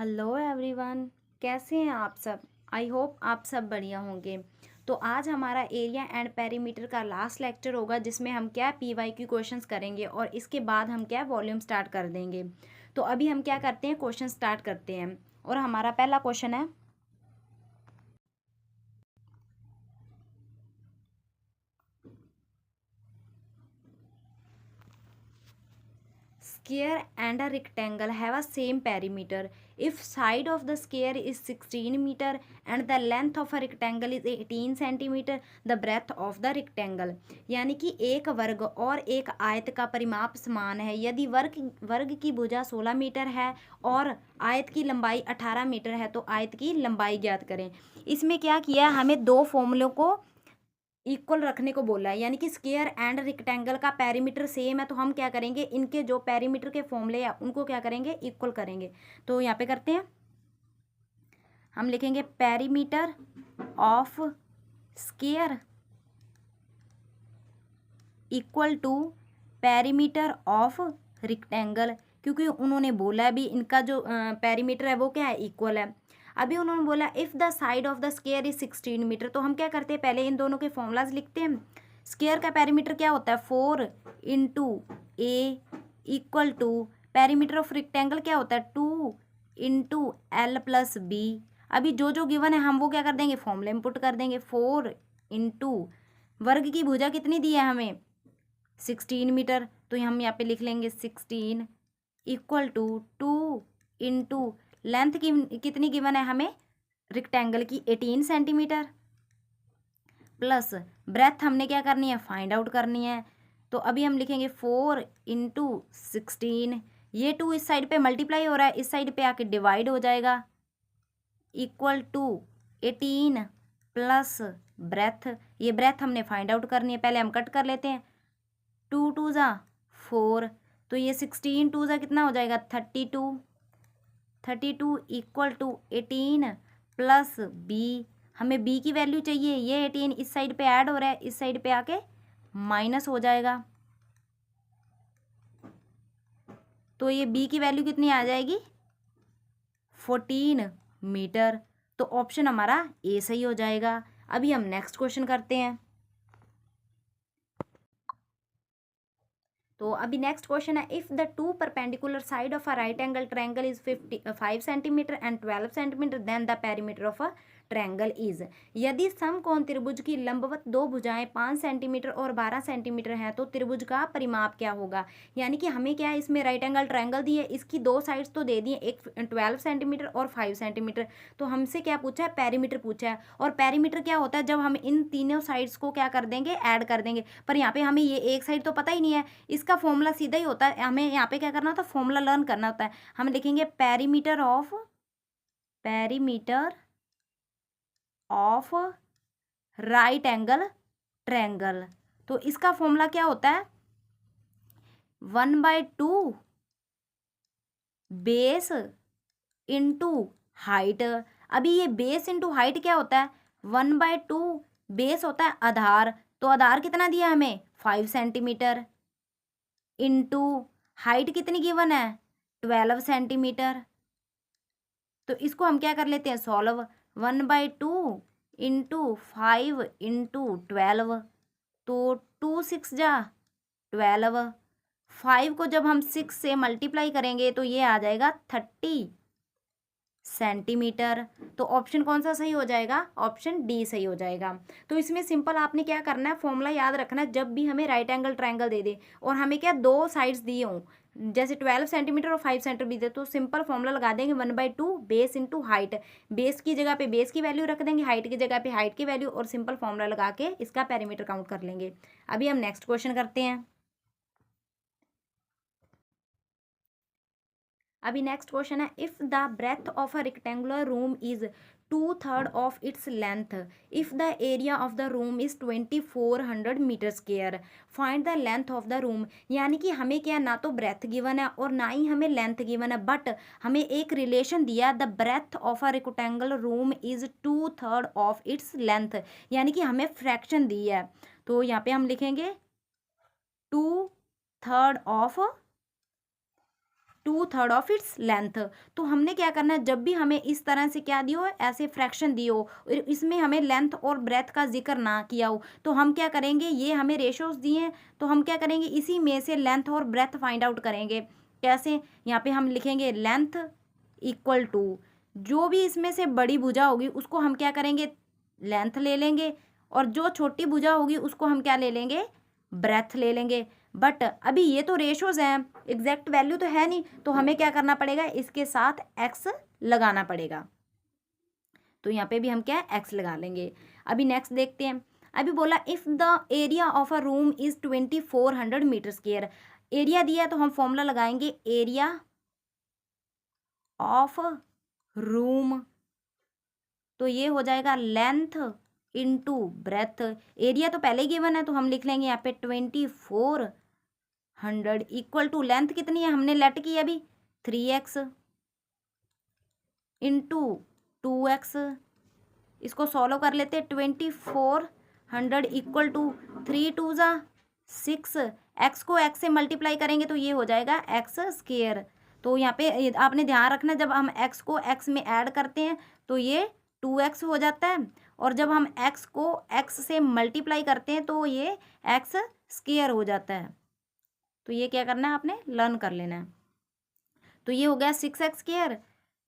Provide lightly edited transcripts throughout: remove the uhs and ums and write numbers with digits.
Hello everyone. कैसे हैं आप सब? आई होप आप सब बढ़िया होंगे। तो आज हमारा एरिया एंड पेरीमीटर का लास्ट लेक्चर होगा जिसमें हम क्या PYQ क्वेश्चंस करेंगे और इसके बाद हम क्या वॉल्यूम स्टार्ट कर देंगे। तो अभी हम क्या करते हैं, क्वेश्चन स्टार्ट करते हैं। और हमारा पहला क्वेश्चन है, square and a rectangle have a same perimeter. If side of the square is 16 meter and the length of a rectangle is 18 centimeter, the breadth of the rectangle. यानी कि एक वर्ग और एक आयत का परिमाप समान है यदि वर्ग की भुजा 16 मीटर है और आयत की लंबाई 18 मीटर है तो आयत की लंबाई ज्ञात करें। इसमें क्या किया, हमें दो फॉर्मूलों को इक्वल रखने को बोला है, यानी कि स्क्वायर एंड रेक्टेंगल का पेरीमीटर सेम है तो हम क्या करेंगे, इनके जो पेरीमीटर के फॉर्मूले हैं उनको क्या करेंगे, इक्वल करेंगे। तो यहाँ पे करते हैं, हम लिखेंगे perimeter of square equal to perimeter of rectangle, क्योंकि उन्होंने बोला भी इनका जो पेरीमीटर है वो क्या है, इक्वल है। अभी उन्होंने बोला if the side of the square is 16 metre, तो हम क्या करते हैं, पहले इन दोनों के फॉर्मूलाज लिखते हैं। स्क्वायर का पेरीमीटर क्या होता है, 4 into a equal to perimeter of rectangle क्या होता है, 2 इंटू एल प्लस बी। अभी जो जो गिवन है हम वो क्या कर देंगे, फॉर्मूला इंपुट कर देंगे। 4 इंटू वर्ग की भुजा कितनी दी है हमें, 16 मीटर, तो हम यहाँ पे लिख लेंगे 16 इक्वल टू 2 इंटू लेंथ की कितनी गिवन है हमें रेक्टेंगल की, 18 सेंटीमीटर, प्लस ब्रेथ हमने क्या करनी है, फाइंड आउट करनी है। तो अभी हम लिखेंगे 4 इंटू 16, ये 2 इस साइड पे मल्टीप्लाई हो रहा है, इस साइड पे आके डिवाइड हो जाएगा, इक्वल टू 18 प्लस ब्रेथ, ये ब्रेथ हमने फाइंड आउट करनी है, पहले हम कट कर लेते हैं। 2 टू ज़ा 4, तो ये 16 टू ज़ा कितना हो जाएगा, 32 इक्वल टू 18 प्लस बी, हमें बी की वैल्यू चाहिए, ये 18 इस साइड पे ऐड हो रहा है, इस साइड पे आके माइनस हो जाएगा, तो ये बी की वैल्यू कितनी आ जाएगी, 14 मीटर। तो ऑप्शन हमारा ए सही हो जाएगा। अभी हम नेक्स्ट क्वेश्चन करते हैं। तो अभी नेक्स्ट क्वेश्चन है, if the two perpendicular side of a right angle triangle is 5 centimetre and 12 centimetre then the perimeter of a triangle is. यदि समकोण त्रिभुज की लंबवत दो भुजाएं 5 सेंटीमीटर और 12 सेंटीमीटर हैं तो त्रिभुज का परिमाप क्या होगा। यानी कि हमें क्या है, इसमें राइट एंगल ट्रायंगल दी है, इसकी दो साइड्स तो दे दी है, एक 12 सेंटीमीटर और 5 सेंटीमीटर। तो हमसे क्या पूछा है, पेरीमीटर पूछा है, और पेरीमीटर क्या होता है, जब हम इन तीनों साइड्स को क्या कर देंगे, ऐड कर देंगे। पर यहाँ पे हमें ये एक साइड तो पता ही नहीं है, इसका फॉर्मूला सीधा ही होता है, हमें यहाँ पे क्या करना होता है, फॉर्मूला लर्न करना होता है। हम लिखेंगे perimeter of right angle triangle. तो इसका फॉर्मूला क्या होता है, 1/2 बेस इंटू हाइट। अभी ये बेस इंटू हाइट क्या होता है, 1/2 बेस होता है आधार, तो आधार कितना दिया हमें, 5 सेंटीमीटर, इंटू हाइट कितनी गिवन है, 12 सेंटीमीटर। तो इसको हम क्या कर लेते हैं, सॉल्व, 1/2 इंटू 5 इंटू 12, तो 2 6 जा 12, 5 को जब हम 6 से मल्टीप्लाई करेंगे तो ये आ जाएगा 30 सेंटीमीटर। तो ऑप्शन कौन सा सही हो जाएगा, ऑप्शन डी सही हो जाएगा। तो इसमें सिंपल आपने क्या करना है, फॉर्मूला याद रखना है, जब भी हमें राइट एंगल ट्रायंगल दे दे और हमें क्या दो साइड्स दिए हों, जैसे 12 सेंटीमीटर और 5 सेंटीमीटर भी दे, तो सिंपल फॉर्मूला लगा देंगे 1/2 बेस इंटू हाइट। बेस की जगह पे बेस की वैल्यू रख देंगे, हाइट की जगह पे हाइट की वैल्यू, और सिंपल फॉर्मूला लगा के इसका पेरीमीटर काउंट कर लेंगे। अभी हम नेक्स्ट क्वेश्चन करते हैं। अभी नेक्स्ट क्वेश्चन है, if the breadth of a rectangular room is 2/3 of its length, if the area of the room is 2400 metre square, find the length of the room. यानी कि हमें क्या, ना तो ब्रेथ गिवन है और ना ही हमें लेंथ गिवन है, बट हमें एक रिलेशन दिया, the breadth of a rectangular room is 2/3 of its length, यानी कि हमें फ्रैक्शन दी है। तो यहाँ पे हम लिखेंगे 2/3 ऑफ 2/3 ऑफ इट्स लेंथ। तो हमने क्या करना है, जब भी हमें इस तरह से क्या दियो, ऐसे फ्रैक्शन दियो और इसमें हमें लेंथ और ब्रेथ का जिक्र ना किया हो, तो हम क्या करेंगे, ये हमें रेशोज दिए हैं तो हम क्या करेंगे, इसी में से लेंथ और ब्रेथ फाइंड आउट करेंगे। कैसे, यहाँ पे हम लिखेंगे लेंथ इक्वल टू, जो भी इसमें से बड़ी भुजा होगी उसको हम क्या करेंगे, लेंथ ले लेंगे, और जो छोटी भुजा होगी उसको हम क्या ले लेंगे, ब्रेथ ले लेंगे। बट अभी ये तो रेशोज हैं, एग्जैक्ट वैल्यू तो है नहीं, तो हमें क्या करना पड़ेगा, इसके साथ एक्स लगाना पड़ेगा। तो यहाँ पे भी हम क्या एक्स लगा लेंगे। अभी नेक्स्ट देखते हैं। अभी बोला if the area of a room is 2400 metre square. Area दिया है तो हम फॉर्मूला लगाएंगे, एरिया ऑफ रूम, तो ये हो जाएगा लेंथ इनटू ब्रेथ। एरिया तो पहले ही गिवन है तो हम लिख लेंगे यहाँ पे 2400 इक्वल टू लेंथ कितनी है, हमने लेट की अभी 3x इंटू 2x। इसको सॉल्व कर लेते हैं, 2400 इक्वल टू 3 2 ज़ा 6, एक्स को एक्स से मल्टीप्लाई करेंगे तो ये हो जाएगा एक्स स्क्वेयर। तो यहाँ पे आपने ध्यान रखना, जब हम एक्स को एक्स में ऐड करते हैं तो ये 2x हो जाता है, और जब हम एक्स को एक्स से मल्टीप्लाई करते हैं तो ये एक्स स्क्वेयर हो जाता है। तो ये क्या करना है, आपने लर्न कर लेना है। तो ये हो गया 6x स्क्वेयर,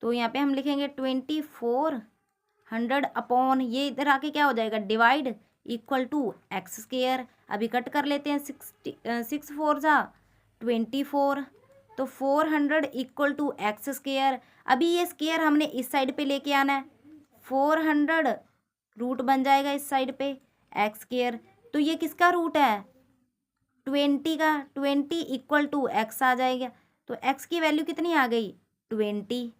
तो यहाँ पे हम लिखेंगे 2400 अपॉन, ये इधर आके क्या हो जाएगा, divide equal to x square. अभी कट कर लेते हैं, 6 4 ज़ा 24, तो 400 इक्वल टू एक्स स्क्वेयर। अभी ये स्क्वेयर हमने इस साइड पे लेके आना है, 400 रूट बन जाएगा इस साइड पे एक्स स्क्वेयर। तो ये किसका रूट है, 20 का, 20 इक्वल टू एक्स आ जाएगा। तो एक्स की वैल्यू कितनी आ गई, 20।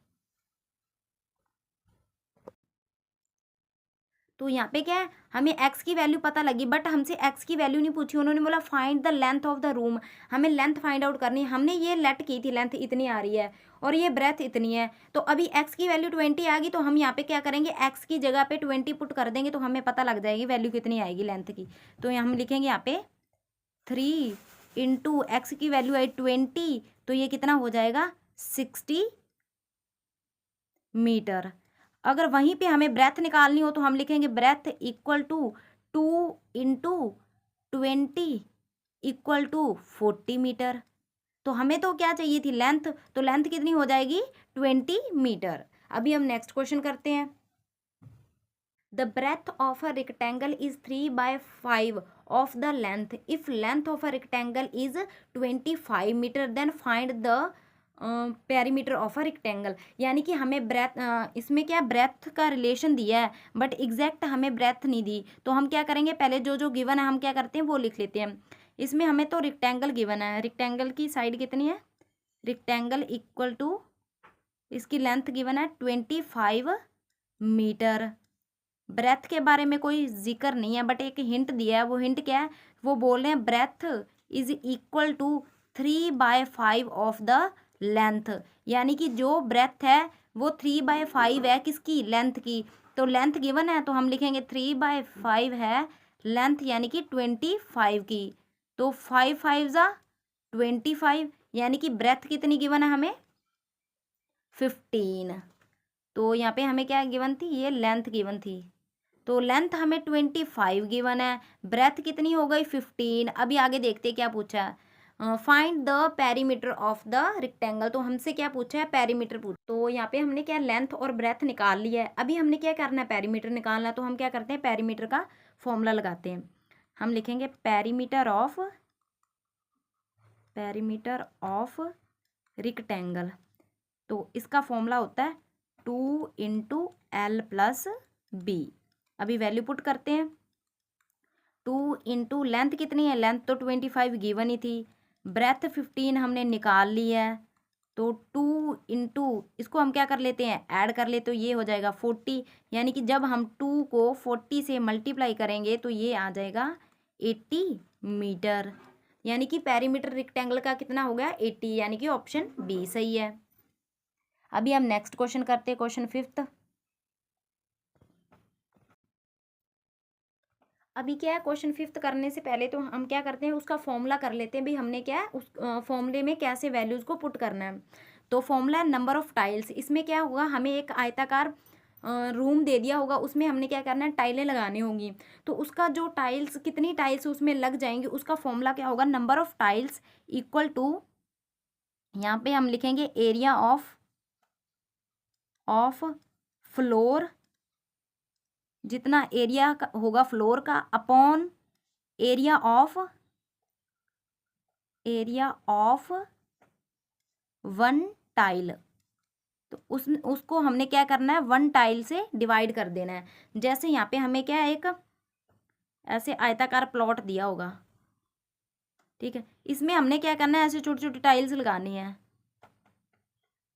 तो यहाँ पे क्या है, हमें x की वैल्यू पता लगी, बट हमसे x की वैल्यू नहीं पूछी, उन्होंने बोला find the length of the room. हमें लेंथ फाइंड आउट करनी है। हमने ये लेट की थी, लेंथ इतनी आ रही है और ये ब्रेथ इतनी है, तो अभी x की वैल्यू 20 आ गई, तो हम यहाँ पे क्या करेंगे, x की जगह पे 20 पुट कर देंगे तो हमें पता लग जाएगी वैल्यू कितनी आएगी लेंथ की। तो यहाँ हम लिखेंगे यहाँ पे 3 इंटू एक्स की वैल्यू आई 20, तो ये कितना हो जाएगा 60 मीटर। अगर वहीं पे हमें ब्रेथ निकालनी हो तो हम लिखेंगे breadth equal to 2 into 20 equal to 40 metre. तो हमें तो क्या चाहिए थी, लेंथ, तो लेंथ कितनी हो जाएगी 20 मीटर। अभी हम नेक्स्ट क्वेश्चन करते हैं। The breadth of a rectangle is 3/5 of the length. If length of a rectangle is 25 metre then find the perimeter of a rectangle. यानी कि हमें ब्रेथ, इसमें क्या ब्रेथ का रिलेशन दिया है बट एग्जैक्ट हमें ब्रेथ नहीं दी, तो हम क्या करेंगे, पहले जो जो गिवन है हम क्या करते हैं वो लिख लेते हैं। इसमें हमें तो रेक्टेंगल गिवन है, रेक्टेंगल की साइड कितनी है, रेक्टेंगल इक्वल टू, इसकी लेंथ गिवन है 25 मीटर। ब्रेथ के बारे में कोई जिक्र नहीं है बट एक हिंट दिया है, वो हिंट क्या है, वो बोल रहे हैं breadth is equal to 3/5 of the length. यानी कि जो ब्रेथ है वो 3/5 है किसकी, लेंथ की। तो लेंथ गिवन है तो हम लिखेंगे 3/5 है लेंथ, यानी कि 25 की। तो 5 5 ज़ा 25, यानी कि ब्रेथ कितनी गिवन है हमें 15। तो यहाँ पे हमें क्या गिवन थी, ये लेंथ गिवन थी, तो लेंथ हमें 25 गिवन है, ब्रेथ कितनी हो गई 15। अभी आगे देखते हैं क्या पूछा है, find the perimeter of the rectangle. तो हमसे क्या पूछा है, पेरीमीटर पूछ। तो यहाँ पे हमने क्या लेंथ और ब्रेथ निकाल लिया है, अभी हमने क्या करना है, पेरीमीटर निकालना है। तो हम क्या करते हैं, पेरीमीटर का फॉर्मूला लगाते हैं। हम लिखेंगे पेरीमीटर ऑफ रेक्टेंगल। तो इसका फॉर्मूला होता है 2 इंटू एल प्लस बी। अभी वैल्यू पुट करते हैं, 2 इंटू लेंथ कितनी है, लेंथ तो 25 गिवन ही थी, ब्रेथ 15 हमने निकाल ली है, तो 2 इंटू इसको हम क्या कर लेते हैं, ऐड कर लेते, तो ये हो जाएगा 40। यानी कि जब हम 2 को 40 से मल्टीप्लाई करेंगे तो ये आ जाएगा 80 मीटर। यानी कि पेरीमीटर रेक्टेंगल का कितना हो गया 80, यानी कि ऑप्शन बी सही है। अभी हम नेक्स्ट क्वेश्चन करते हैं, क्वेश्चन 5। अभी क्या है, क्वेश्चन 5 करने से पहले तो हम क्या करते हैं, उसका फॉर्मूला कर लेते हैं भी, हमने क्या है उस फॉर्मूले में कैसे वैल्यूज़ को पुट करना है। तो फॉर्मूला है नंबर ऑफ टाइल्स। इसमें क्या होगा, हमें एक आयताकार रूम दे दिया होगा, उसमें हमने क्या करना है, टाइलें लगानी होंगी। तो उसका जो टाइल्स, कितनी टाइल्स उसमें लग जाएंगी, उसका फॉर्मूला क्या होगा, number of tiles equal to, यहाँ पे हम लिखेंगे एरिया ऑफ फ्लोर, जितना एरिया होगा फ्लोर का, upon area of one tile. तो उसको हमने क्या करना है, वन टाइल से डिवाइड कर देना है। जैसे यहाँ पे हमें क्या है, एक ऐसे आयताकार प्लॉट दिया होगा, ठीक है, इसमें हमने क्या करना है, ऐसे छोटी छोटी टाइल्स लगानी है।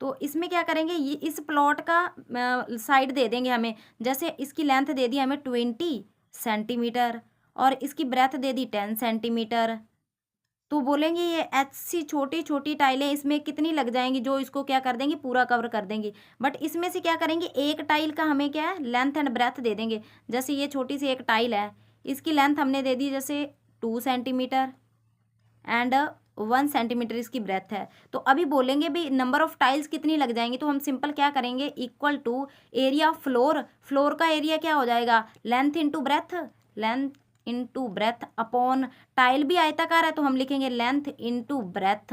तो इसमें क्या करेंगे, ये इस प्लॉट का साइड दे देंगे हमें, जैसे इसकी लेंथ दे दी हमें 20 सेंटीमीटर और इसकी ब्रेथ दे दी 10 सेंटीमीटर। तो बोलेंगे ये ऐसी छोटी छोटी टाइलें इसमें कितनी लग जाएंगी, जो इसको क्या कर देंगी, पूरा कवर कर देंगी। बट इसमें से क्या करेंगे, एक टाइल का हमें क्या है, लेंथ एंड ब्रेथ दे देंगे। जैसे ये छोटी सी एक टाइल है, इसकी लेंथ हमने दे दी जैसे 2 सेंटीमीटर एंड 1 सेंटीमीटर इसकी ब्रेथ है। तो अभी बोलेंगे भी नंबर ऑफ टाइल्स कितनी लग जाएंगी, तो हम सिंपल क्या करेंगे, equal to area of floor, floor का एरिया क्या हो जाएगा, length into breadth upon, tile भी आयताकार है तो हम लिखेंगे length into breadth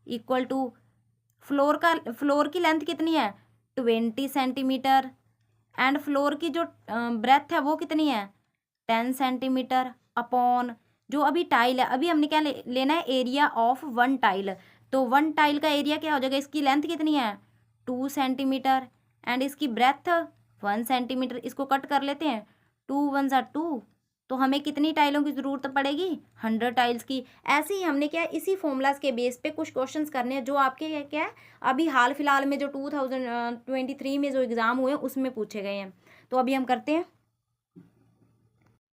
equal to, floor की लेंथ कितनी है 20 सेंटीमीटर एंड फ्लोर की जो ब्रेथ है वो कितनी है 10 सेंटीमीटर अपॉन, जो अभी टाइल है, अभी हमने क्या लेना है, एरिया ऑफ वन टाइल। तो वन टाइल का एरिया क्या हो जाएगा, इसकी लेंथ कितनी है 2 सेंटीमीटर एंड इसकी ब्रेथ 1 सेंटीमीटर। इसको कट कर लेते हैं, 2 1 ज़ा 2, तो हमें कितनी टाइलों की ज़रूरत पड़ेगी, 100 टाइल्स की। ऐसे ही हमने क्या, इसी फॉर्मूलाज के बेस पे कुछ क्वेश्चंस करने हैं, जो आपके क्या है, अभी हाल फिलहाल में जो 2023 में जो एग्ज़ाम हुए उसमें पूछे गए हैं। तो अभी हम करते हैं,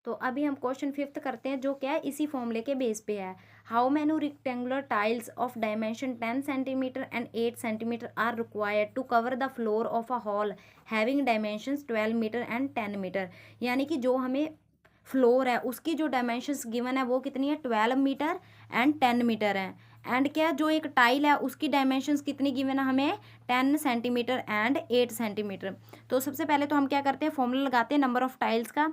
तो अभी हम क्वेश्चन 5th करते हैं, जो क्या है, इसी फॉर्मूले के बेस पे है। How many rectangular tiles of dimension 10 centimetre and 8 centimetre are required to cover the floor of a hall having dimensions 12 metre and 10 metre. यानी कि जो हमें फ्लोर है उसकी जो डायमेंशंस गिवन है वो कितनी है, 12 मीटर एंड 10 मीटर है। एंड क्या, जो एक टाइल है उसकी डायमेंशंस कितनी गिवन है हमें, 10 सेंटीमीटर एंड 8 सेंटीमीटर। तो सबसे पहले तो हम क्या करते हैं, फॉर्मूला लगाते हैं नंबर ऑफ टाइल्स का,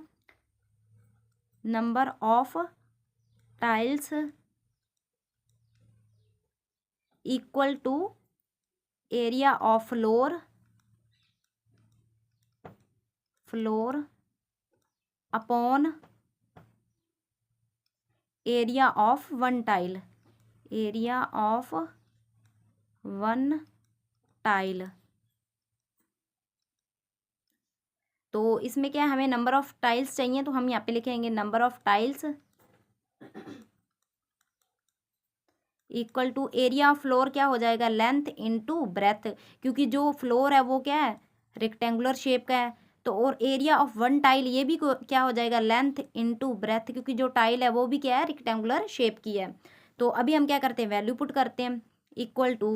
number of tiles equal to area of floor upon area of one tile, area of one tile. तो इसमें क्या है, हमें नंबर ऑफ टाइल्स चाहिए, तो हम यहाँ पे लिखेंगे number of tiles equal to area of floor क्या हो जाएगा, लेंथ इनटू ब्रेथ, क्योंकि जो फ्लोर है वो क्या है, रेक्टेंगुलर शेप का है। तो और एरिया ऑफ वन टाइल ये भी क्या हो जाएगा, लेंथ इनटू ब्रेथ, क्योंकि जो टाइल है वो भी क्या है, रेक्टेंगुलर शेप की है। तो अभी हम क्या करते हैं, वैल्यू पुट करते हैं, इक्वल टू,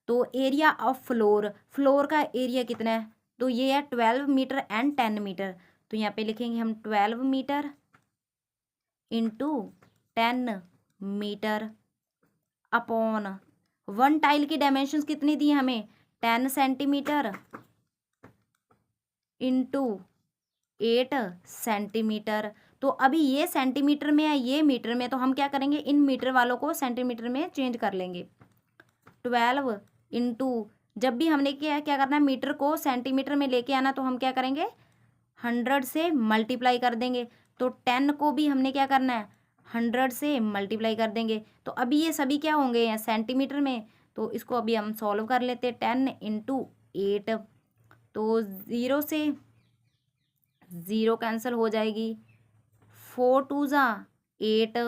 तो एरिया ऑफ फ्लोर का एरिया कितना है, तो ये है 12 मीटर एंड 10 मीटर। तो यहाँ पे लिखेंगे हम 12 metre into 10 metre upon, one tile की डायमेंशंस कितनी दी हमें, 10 सेंटीमीटर इंटू 8 सेंटीमीटर। तो अभी ये सेंटीमीटर में है, ये मीटर में, तो हम क्या करेंगे, इन मीटर वालों को सेंटीमीटर में चेंज कर लेंगे। 12 इंटू, जब भी हमने क्या क्या करना है, मीटर को सेंटीमीटर में लेके आना, तो हम क्या करेंगे, 100 से मल्टीप्लाई कर देंगे। तो 10 को भी हमने क्या करना है, 100 से मल्टीप्लाई कर देंगे। तो अभी ये सभी क्या होंगे यहाँ सेंटीमीटर में, तो इसको अभी हम सॉल्व कर लेते हैं। 10 इंटू 8, तो 0 से 0 कैंसिल हो जाएगी, 4 2 ज़ा 8,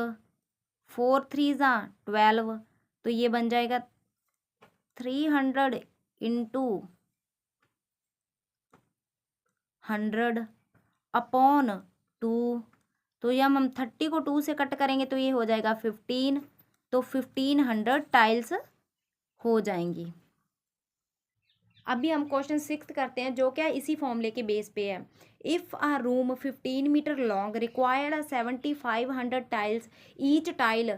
4 3 ज़ा 12, तो ये बन जाएगा 300 इंटू 100 अपॉन 2। तो ये हम 30 को 2 से कट करेंगे तो ये हो जाएगा 15, तो 1500 टाइल्स हो जाएंगी। अभी हम क्वेश्चन 6 करते हैं, जो क्या इसी फॉर्मूले के बेस पे है। If a room 15 metre long required 7500 tiles, each tile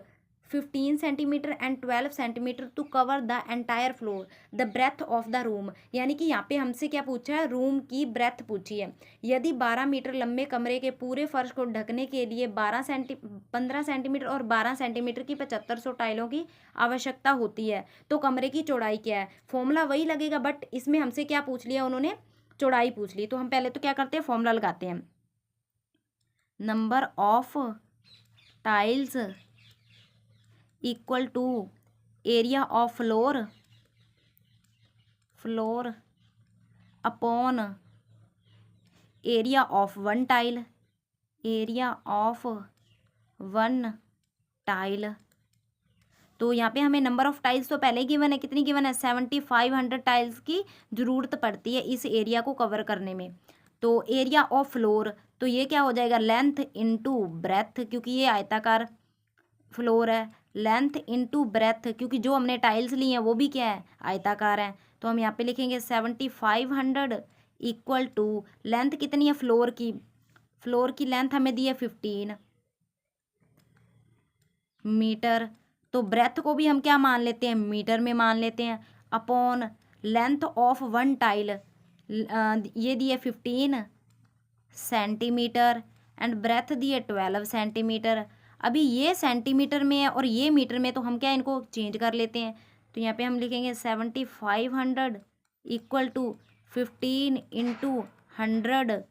15 centimetre and 12 centimetre to cover the entire floor the breadth of the room. यानी कि यहाँ पे हमसे क्या पूछा है, रूम की ब्रेथ पूछी है। यदि 12 मीटर लंबे कमरे के पूरे फर्श को ढकने के लिए 15 सेंटीमीटर और 12 सेंटीमीटर की 7500 टाइलों की आवश्यकता होती है तो कमरे की चौड़ाई क्या है। फॉर्मूला वही लगेगा, बट इसमें हमसे क्या पूछ लिया उन्होंने, चौड़ाई पूछ ली। तो हम पहले तो क्या करते हैं, फॉर्मूला लगाते हैं। Number of tiles equal to area of floor upon area of one tile, area of one tile. तो यहाँ पे हमें नंबर ऑफ टाइल्स तो पहले ही गिवन है, कितनी गिवन है, 7500 टाइल्स की ज़रूरत पड़ती है इस एरिया को कवर करने में। तो एरिया ऑफ फ्लोर, तो ये क्या हो जाएगा, लेंथ इनटू ब्रेथ, क्योंकि ये आयताकार फ्लोर है, लेंथ इनटू ब्रेथ, क्योंकि जो हमने टाइल्स ली हैं वो भी क्या है, आयताकार हैं। तो हम यहाँ पे लिखेंगे 7500 इक्वल टू लेंथ कितनी है फ्लोर की लेंथ हमें दी है 15 मीटर, तो ब्रेथ को भी हम क्या मान लेते हैं, मीटर में मान लेते हैं, upon length of one tile, ये दी है 15 सेंटीमीटर एंड ब्रेथ दी है 12 सेंटीमीटर। अभी ये सेंटीमीटर में है और ये मीटर में, तो हम क्या इनको चेंज कर लेते हैं। तो यहाँ पे हम लिखेंगे 7500 equal to 15 into 100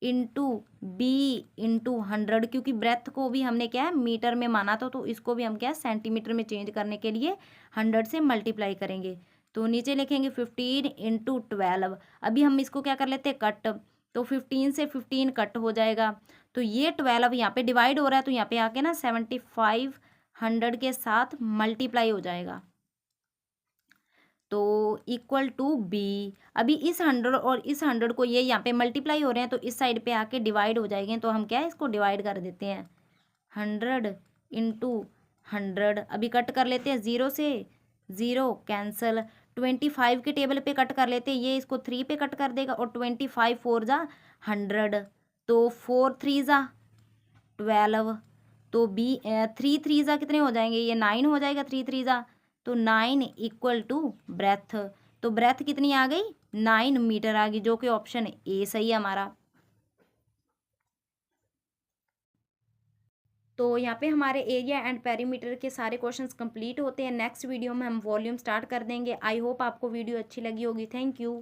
into b into 100, क्योंकि ब्रेथ को भी हमने क्या है मीटर में माना था, तो इसको भी हम क्या सेंटीमीटर में चेंज करने के लिए 100 से मल्टीप्लाई करेंगे। तो नीचे लिखेंगे 15 इंटू 12। अभी हम इसको क्या कर लेते हैं, कट, तो 15 से 15 कट हो जाएगा, तो ये 12 यहाँ पे डिवाइड हो रहा है, तो यहाँ पे आके ना 7500 के साथ मल्टीप्लाई हो जाएगा, तो इक्वल टू बी। अभी इस 100 और इस 100 को ये यहाँ पे मल्टीप्लाई हो रहे हैं, तो इस साइड पे आके डिवाइड हो जाएंगे, तो हम क्या है इसको डिवाइड कर देते हैं, 100 इंटू 100। अभी कट कर लेते हैं, 0 से 0 कैंसल, 25 के टेबल पे कट कर लेते हैं, ये इसको 3 पे कट कर देगा, और 25 4 जा 100, तो 4 3 जा 12, तो बी 3 3 जा कितने हो जाएंगे, ये 9 हो जाएगा, 3 3 जा, तो 9 इक्वल टू ब्रेथ, तो ब्रेथ कितनी आ गई, 9 मीटर आ गई, जो कि ऑप्शन ए सही है हमारा। तो यहाँ पे हमारे एरिया एंड पेरीमीटर के सारे क्वेश्चंस कंप्लीट होते हैं। नेक्स्ट वीडियो में हम वॉल्यूम स्टार्ट कर देंगे। आई होप आपको वीडियो अच्छी लगी होगी। Thank you.